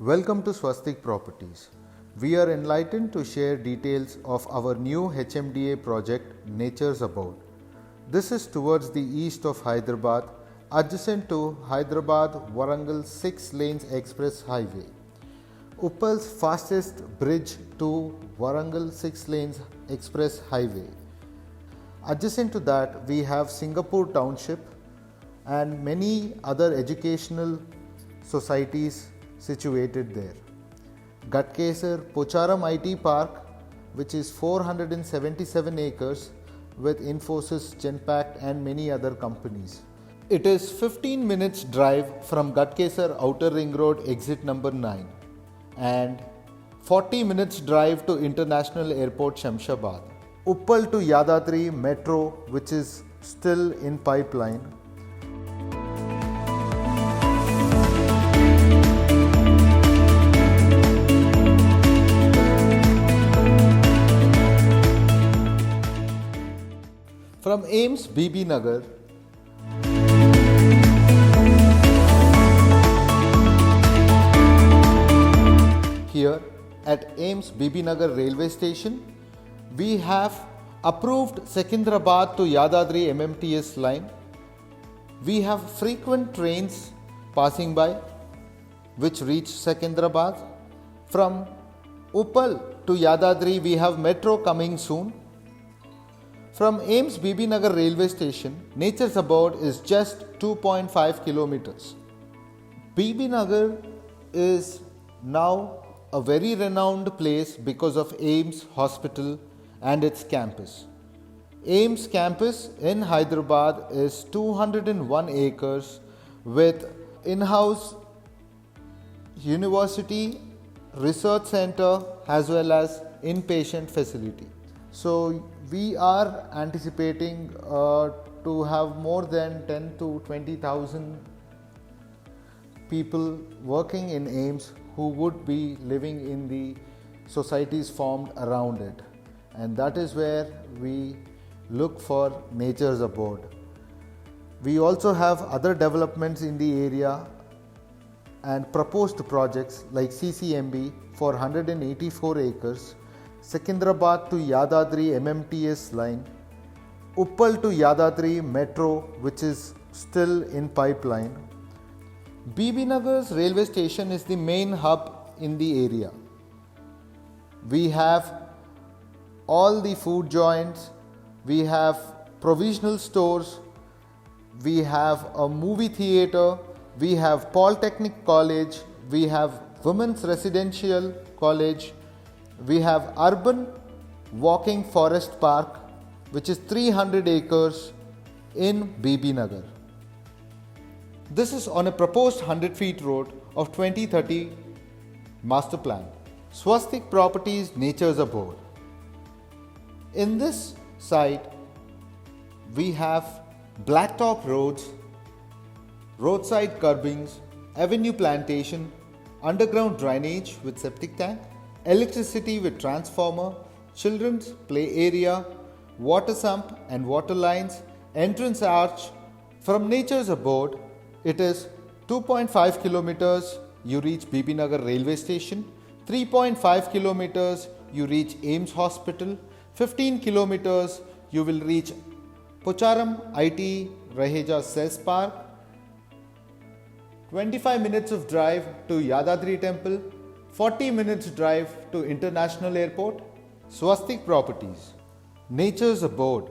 Welcome to Swastik Properties. We are enlightened to share details of our new HMDA project Nature's Abode. This is towards the east of Hyderabad, adjacent to Hyderabad Warrangal 6 lanes express highway. Uppal's fastest bridge to Warangal 6 lanes express highway. Adjacent to that, we have Singapore Township and many other educational societies situated there. Gatkesar Pocharam IT Park, which is 477 acres with Infosys, Genpact and many other companies. It is 15 minutes drive from Gatkesar Outer Ring Road exit number 9 and 40 minutes drive to International Airport Shamshabad. Uppal to Yadadri metro, which is still in pipeline. From Aiims Bibinagar, here at Aiims Bibinagar railway station, we have approved Secunderabad to Yadadri MMTS line. We have frequent trains passing by which reach Secunderabad. From Uppal to Yadadri, we have metro coming soon. From Aiims Bibinagar railway station, Nature's Abode is just 2.5 kilometers. Bibinagar is now a very renowned place because of Aiims Hospital and its campus. Aiims campus in Hyderabad is 201 acres with in-house university, research center as well as inpatient facility. So we are anticipating to have more than 10 to 20,000 people working in Aiims who would be living in the societies formed around it. And that is where we look for Nature's Abode. We also have other developments in the area and proposed projects like CCMB for 184 acres, Secunderabad to Yadadri MMTS line, Uppal to Yadadri metro, which is still in pipeline. Bibinagar's railway station is the main hub in the area. We have all the food joints, we have provisional stores, we have a movie theatre, we have Polytechnic College, we have Women's Residential College, we have urban walking forest park which is 300 acres in Bibinagar. This is on a proposed 100 feet road of 2030 master plan. Swastik Properties Nature's Abode. In this site, we have blacktop roads, roadside curbings, avenue plantation, underground drainage with septic tank, electricity with transformer, children's play area, water sump and water lines, entrance arch. From Nature's Abode, it is 2.5 kilometers you reach Bibinagar railway station, 3.5 kilometers you reach Aiims Hospital, 15 kilometers you will reach Pocharam IT Raheja Cess Park, 25 minutes of drive to Yadadri Temple, 40 minutes drive to International Airport. Swastik Properties, Nature's Abode.